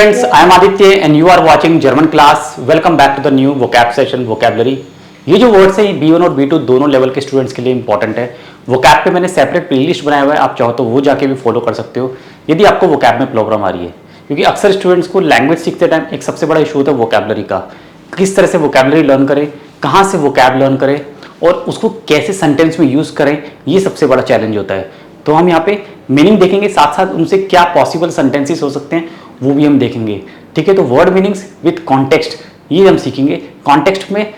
Friends, I am Aditya and you are watching German class. Welcome back to the new vocab session vocabulary. ये जो words है B1 और B2 दोनों level के students के लिए इंपॉर्टेंट है. vocab पे मैंने सेपरेट प्लेलिस्ट बनाया हुआ है, आप चाहो तो वो जाके भी फॉलो कर सकते हो यदि आपको vocab में प्रॉब्लम आ रही है. क्योंकि अक्सर स्टूडेंट्स को लैंग्वेज सीखते टाइम एक सबसे बड़ा इशू होता है वोकैबलरी का. किस तरह से वोकैबलरी लर्न करें, कहाँ से वोकैब लर्न करें और उसको कैसे सेंटेंस में यूज़ करें, ये सबसे बड़ा चैलेंज होता है. तो हम यहाँ पे मीनिंग देखेंगे, साथ साथ उनसे क्या पॉसिबल सेंटेंसेस हो सकते हैं वो भी हम देखेंगे. ठीक है, तो वर्ड मीनिंग्स विद कॉन्टेक्स्ट ये हम सीखेंगे. कॉन्टेक्स्ट में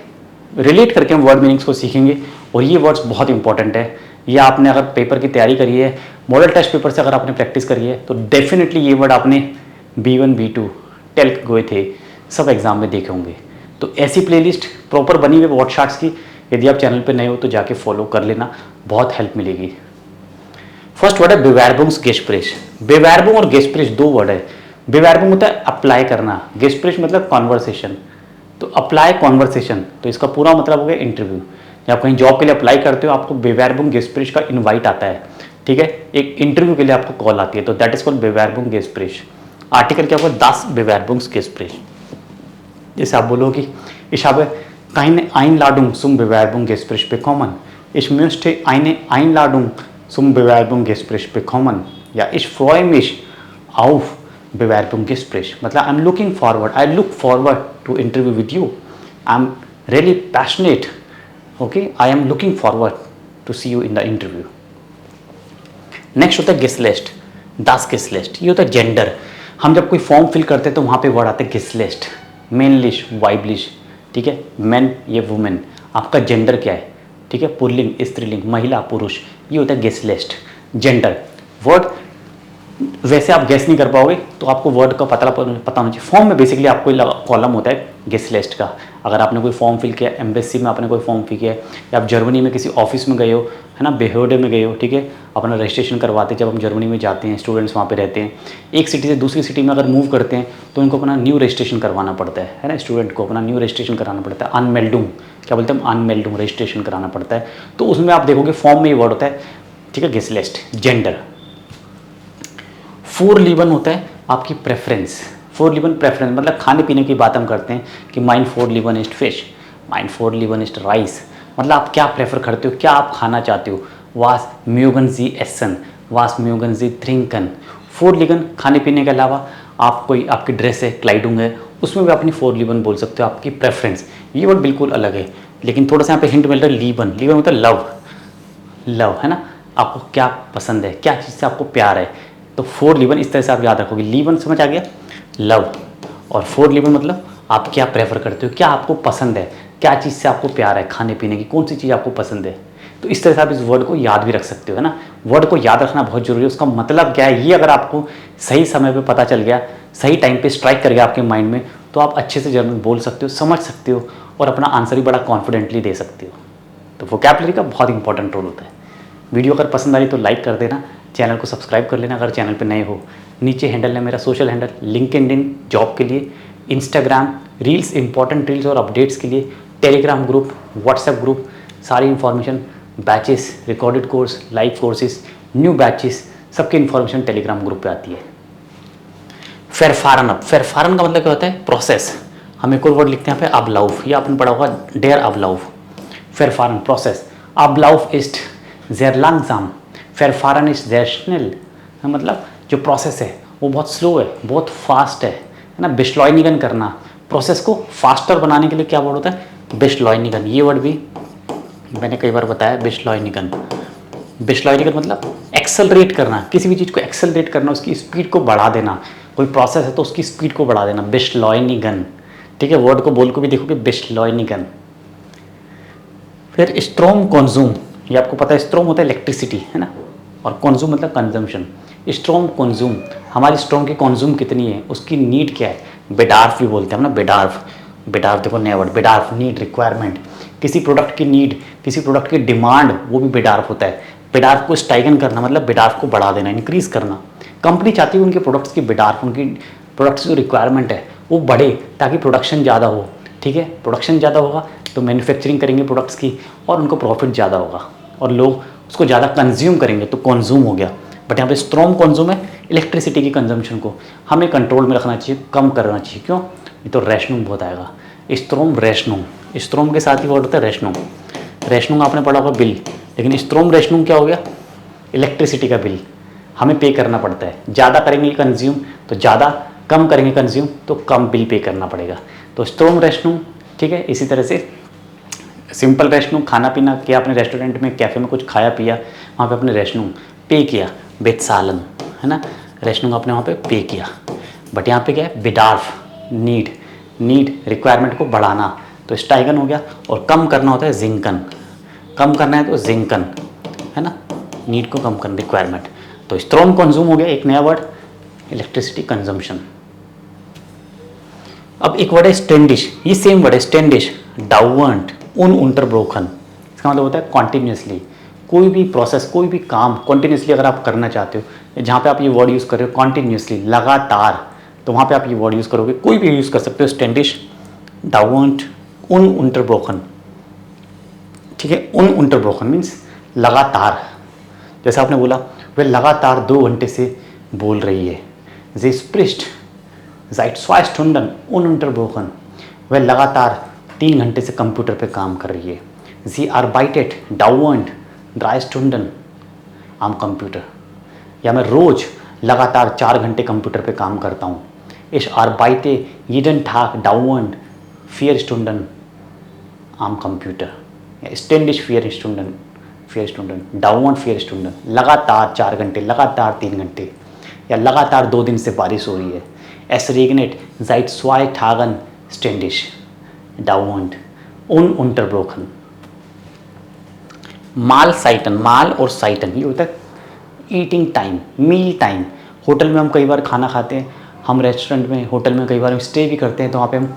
रिलेट करके हम वर्ड मीनिंग्स को सीखेंगे और ये वर्ड्स बहुत इंपॉर्टेंट है. ये आपने अगर पेपर की तैयारी करी है, मॉडल टेस्ट पेपर से अगर आपने प्रैक्टिस करी है तो डेफिनेटली ये वर्ड आपने B1 B2 टेल्क गए थे सब एग्जाम में देखे होंगे. तो ऐसी प्लेलिस्ट प्रॉपर बनी हुई वर्ड शार्ट्स की यदि आप चैनल पे नए हो तो जाके फॉलो कर लेना, बहुत हेल्प मिलेगी. फर्स्ट वर्ड है बेवेर्बुंग्सगेस्प्रेच. बेवेर्बुंग और गेस्प्रेच दो वर्ड है. बेवेर्बुंग होता है अप्लाई करना, गेस्प्रेच मतलब कॉन्वर्सेशन. तो अप्लाई कॉन्वर्सेशन, तो इसका पूरा मतलब हो गया इंटरव्यू. जब आप कहीं जॉब के लिए अप्लाई करते हो आपको बेवेर्बुंग गेस्प्रेच का इनवाइट आता है. ठीक है, एक इंटरव्यू के लिए आपको कॉल आती है, तो दैट इज कॉल्ड बेवेर्बुंग गेस्प्रेच. आर्टिकल क्या होगा, das Bewerbungsgespräch. जैसे आप बोलो कि ich habe keine Einladung zum Bewerbungsgespräch bekommen. Ich möchte eine Einladung zum Bewerbungsgespräch bekommen. Ja, ich freue mich auf Bewerbungsgespräch. मतलब I'm looking forward. I look forward to interview with you. I'm really passionate. Okay, I am looking forward to see you in the interview. Next होता है गेस्टलिस्ट. das Geschlecht ये होता है gender. हम जब कोई form fill करते हैं तो वहाँ पे वर्ड आते हैं गेस्टलिस्ट, मेनलिश, वाइबलिश. ठीक है, मैन ये वुमेन, आपका जेंडर क्या है. ठीक है, पुल्लिंग, स्त्रीलिंग, महिला, पुरुष, ये होता है गेस्टलिस्ट जेंडर. वर्ड वैसे आप गेस नहीं कर पाओगे तो आपको वर्ड का पता होना चाहिए. फॉर्म में बेसिकली आपको कॉलम होता है गेस्ट लिस्ट का. अगर आपने कोई फॉर्म फिल किया, एम्बेसी में आपने कोई फॉर्म फिल किया या आप जर्मनी में किसी ऑफिस में गए हो, है ना, बेहोडे में गए हो. ठीक है, अपना रजिस्ट्रेशन करवाते हैं. जब हम जर्मनी में जाते हैं, स्टूडेंट्स वहाँ पे रहते हैं, एक सिटी से दूसरी सिटी में अगर मूव करते हैं तो उनको अपना न्यू रजिस्ट्रेशन करवाना पड़ता है ना. स्टूडेंट को अपना न्यू रजिस्ट्रेशन कराना पड़ता है. अनमेल्डुंग क्या बोलते हैं, अनमेल्डुंग रजिस्ट्रेशन कराना पड़ता है. तो उसमें आप देखोगे फॉर्म में ये वर्ड होता है. ठीक है, गेस्ट लिस्ट जेंडर. फोरलीवन होता है आपकी प्रेफरेंस. फोरलीवन प्रेफरेंस मतलब खाने पीने की बात हम करते हैं कि माइन फोरलीवन इस्ट फिश, माइन फोरलीवन इस्ट राइस. मतलब आप क्या प्रेफर करते हो, क्या आप खाना चाहते हो. वास म्यूगन जी एसन, वास म्यूगन जी थ्रिंकन. फोरलीवन खाने पीने के अलावा आप कोई आपकी ड्रेस है, क्लाइडुंग है, उसमें भी अपनी फोरलीवन बोल सकते हो, आपकी प्रेफरेंस. ये वर्ड बिल्कुल अलग है लेकिन थोड़ा सा यहाँ पे हिंट मिल रहा है. लीवन, लीवन मतलब लव, लव है ना, आपको क्या पसंद है, क्या चीज़ से आपको प्यार है. तो फोर लीवन इस तरह से आप याद रखोगे. लीवन समझ आ गया, लव, और फोर लीवन मतलब आप क्या प्रेफर करते हो, क्या आपको पसंद है, क्या चीज़ से आपको प्यार है, खाने पीने की कौन सी चीज़ आपको पसंद है. तो इस तरह से आप इस वर्ड को याद भी रख सकते हो, है ना. वर्ड को याद रखना बहुत जरूरी है. उसका मतलब क्या है ये अगर आपको सही समय पर पता चल गया, सही टाइम पर स्ट्राइक कर गया आपके माइंड में, तो आप अच्छे से जर्मन बोल सकते हो, समझ सकते हो और अपना आंसर भी बड़ा कॉन्फिडेंटली दे सकते हो. तो वोकैबुलरी का बहुत इंपॉर्टेंट रोल होता है. वीडियो अगर पसंद आई तो लाइक कर देना, चैनल को सब्सक्राइब कर लेना अगर चैनल पे नए हो. नीचे हैंडल है मेरा सोशल हैंडल, लिंक्डइन जॉब के लिए, इंस्टाग्राम रील्स, इंपॉर्टेंट रील्स और अपडेट्स के लिए, टेलीग्राम ग्रुप, व्हाट्सएप ग्रुप, सारी information, batches, recorded course, live courses, new batches, सबकी इन्फॉर्मेशन टेलीग्राम ग्रुप पे आती है. फेरफारन. अब फेरफारन का मतलब क्या होता है, प्रोसेस. हम एक और वर्ड लिखते हैं यहाँ पे, अबलाउफ. ये आपने पढ़ा होगा, डेयर अबलाउफ. फेरफारन प्रोसेस. अबलाउफ इस्ट sehr langsam, Verfahren ist sehr schnell. मतलब जो प्रोसेस है वो बहुत स्लो है, बहुत फास्ट है ना. बेशलॉयनिगन करना, प्रोसेस को फास्टर बनाने के लिए क्या वर्ड होता है, बेशलॉयनिगन. ये वर्ड भी मैंने कई बार बताया, बेशलॉयनिगन. बेशलॉयनिगन मतलब एक्सेलरेट करना, किसी भी चीज़ को एक्सेलरेट करना, उसकी स्पीड को बढ़ा देना. कोई प्रोसेस है तो उसकी स्पीड को बढ़ा देना, बेशलॉयनिगन. ठीक है, वर्ड को बोल को भी देखोगे, बेशलॉयनिगन. फिर स्ट्रॉम कंज्यूम, ये आपको पता है, स्ट्रॉम होता है इलेक्ट्रिसिटी, है ना, और कंज्यूम मतलब कंजम्पशन. स्ट्रॉम कंज्यूम, हमारी स्ट्रॉम की कंज्यूम कितनी है, उसकी नीड क्या है. बेडार्फ भी बोलते हैं हम ना, बेडार्फ. बेडार्फ देखो नया वर्ड, बेडार्फ नीड, रिक्वायरमेंट. किसी प्रोडक्ट की नीड, किसी प्रोडक्ट की डिमांड, वो भी बेडार्फ होता है. बेडार्फ को स्टाइगन करना मतलब बेडार्फ को बढ़ा देना, इंक्रीज करना. कंपनी चाहती है उनके प्रोडक्ट्स की बेडार्फ, उनकी प्रोडक्ट्स जो रिक्वायरमेंट है वो बढ़े ताकि प्रोडक्शन ज़्यादा हो. ठीक है, प्रोडक्शन ज़्यादा होगा तो मैन्युफैक्चरिंग करेंगे प्रोडक्ट्स की और उनको प्रॉफिट ज़्यादा होगा और लोग उसको ज़्यादा कंज्यूम करेंगे तो कंज्यूम हो गया. बट यहाँ पे स्ट्रॉम कंज्यूम है इलेक्ट्रिसिटी की कंजम्पशन को हमें कंट्रोल में रखना चाहिए, कम करना चाहिए। क्यों? नहीं तो रेशनुम बहुत आएगा। स्ट्रोम रेशनुम, स्ट्रोम के साथ ही वर्ड होता है रेशनुम। रेशनुम आपने पढ़ा होगा बिल, लेकिन स्ट्रोम रेशनुम क्या हो गया? इलेक्ट्रिसिटी का बिल हमें पे करना पड़ता है। ज़्यादा करेंगे कंज्यूम तो ज़्यादा, कम करेंगे कंज्यूम तो कम बिल पे करना पड़ेगा। तो स्ट्रोम रेशनुम, ठीक है। इसी तरह से सिंपल रेशनुम, खाना पीना किया आपने रेस्टोरेंट में, कैफ़े में कुछ खाया पिया, वहाँ पे आपने रेशनुम पे किया। बेतसालन है ना, रेशनुम आपने वहाँ पे पे किया। बट यहाँ पे क्या है? बिडार्फ, नीड, नीड रिक्वायरमेंट को बढ़ाना तो स्टाइगन हो गया, और कम करना होता है जिंकन। कम करना है तो जिंकन, है ना, नीड को कम करना, रिक्वायरमेंट। तो स्ट्रॉम कंज्यूम हो गया, एक नया वर्ड इलेक्ट्रिसिटी कंजम्पशन। अब एक वर्ड है स्टैंडिश, ये सेम वर्ड है स्टैंडिश, डाउवर्ट, उनटरब्रोकन। इसका मतलब होता है कॉन्टिन्यूसली, कोई भी प्रोसेस, कोई भी काम कॉन्टिन्यूसली अगर आप करना चाहते हो, जहाँ पे आप ये वर्ड यूज़ कर रहे हो कॉन्टिन्यूसली, लगातार, तो वहाँ पे आप ये वर्ड यूज़ करोगे। कोई भी यूज़ कर सकते हो, स्टैंडिश, डाउवर्ट, उनटरब्रोकन, ठीक है। उनटरब्रोकन मीन्स लगातार। जैसे आपने बोला वह लगातार 2 घंटे से बोल रही है। जी स्प्रिस्ट seit 2 Stunden ununterbrochen, वह लगातार 3 घंटे से कंप्यूटर पे काम कर रही है। Sie arbeitet dauernd 3 Stunden am Computer, या मैं रोज लगातार 4 घंटे कंप्यूटर पे काम करता हूँ। Ich arbeite jeden Tag dauernd 4 Stunden am Computer, ständig 4 Stunden, 4 Stunden, dauernd 4 Stunden, लगातार 4 घंटे, लगातार 3 घंटे, या लगातार 2 दिन से बारिश हो रही है। Es regnet seit 2 Tagen ständig, dauernd, ununterbrochen। माल साइटन, माल और साइटन ये होता है eating time, meal time. Hotel में हम कई बार खाना खाते हैं, हम रेस्टोरेंट में, होटल में कई बार हम स्टे भी करते हैं, तो वहाँ पे हम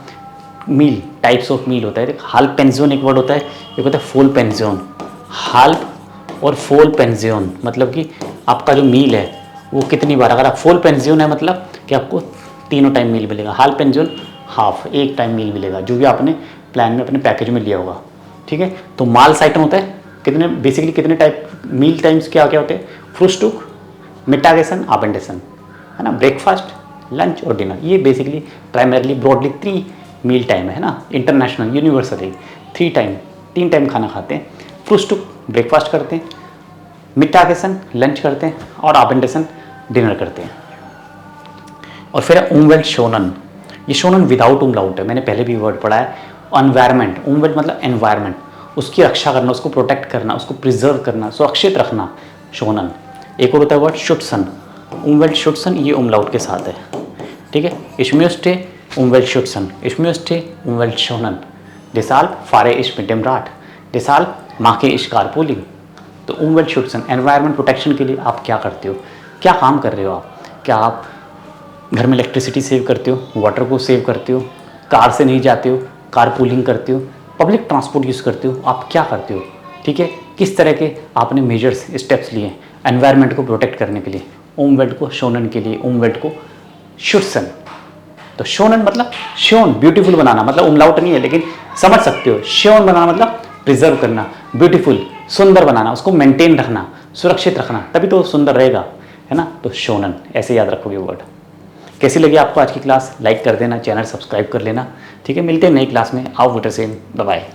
मील, टाइप्स ऑफ मील होता है। हाल पेंजियन एक वर्ड होता है, एक होता है फुल पेंजियन। हाल और फुल पेंजियन मतलब कि आपका जो मील है वो कितनी बार, अगर आप फुल पेंजियन है मतलब कि आपको तीनों टाइम मील मिलेगा। हाल पेंजियन हाफ, एक टाइम मील मिलेगा, जो भी आपने प्लान में अपने पैकेज में लिया होगा, ठीक है। तो माल साइटन होता है कितने, बेसिकली कितने टाइप मील टाइम्स क्या क्या होते हैं? फ्रूस्टुक, मिटागेसन, आबेंडेसन, है ना, ब्रेकफास्ट, लंच और डिनर। ये basically primarily broadly 3 meal time है ना, इंटरनेशनल यूनिवर्सली 3 टाइम, 3 टाइम खाना खाते हैं। फ्रूस्टुक ब्रेकफास्ट करते हैं, मिटागेसन लंच करते हैं, और आबेंडेसन डिनर करते हैं। और फिर है उमवेल्ट शोनन, ये शोनन विदाउट उमलाउट है, मैंने पहले भी वर्ड पढ़ा है। एनवायरमेंट, उमवेल्ट मतलब एनवायरमेंट, उसकी रक्षा करना, उसको प्रोटेक्ट करना, उसको प्रिजर्व करना, सुरक्षित रखना, शोनन। एक और होता है वर्ड शुट्सन, उमवेल्ट शुट्सन, ये उमलाउट के साथ है, ठीक है। इश्म्यूस्टे उमवेल्ट शुट्सन, इश्म्यूस्टे उमवेल्ट शोनन, डिसाल्व फारे इश mit dem Rat, डिसाल्व माके इश कारपूलिंग। तो उमवेल्ट शुट्सन, एनवायरमेंट प्रोटेक्शन के लिए आप क्या करते हो, क्या काम कर रहे हो आप? क्या आप घर में इलेक्ट्रिसिटी सेव करते हो, वाटर को सेव करते हो, कार से नहीं जाते हो, कार पूलिंग करते हो, पब्लिक ट्रांसपोर्ट यूज़ करते हो, आप क्या करते हो, ठीक है। किस तरह के आपने मेजर्स, स्टेप्स लिए एनवायरनमेंट को प्रोटेक्ट करने के लिए, उमवेल्ट को शोनन के लिए, उमवेल्ट को शुट्सन। तो शोनन मतलब शोन, ब्यूटीफुल बनाना, मतलब उमलाउट नहीं है लेकिन समझ सकते हो। शोन बनाना मतलब प्रिजर्व करना, ब्यूटीफुल, सुंदर बनाना, उसको मेंटेन रखना, सुरक्षित रखना, तभी तो सुंदर रहेगा, है ना। तो शोनन, ऐसे याद रखोगे वर्ड। कैसी लगी आपको आज की क्लास? लाइक कर देना, चैनल सब्सक्राइब कर लेना, ठीक है। मिलते हैं नई क्लास में, आओ विटर सेम, बाय बाय।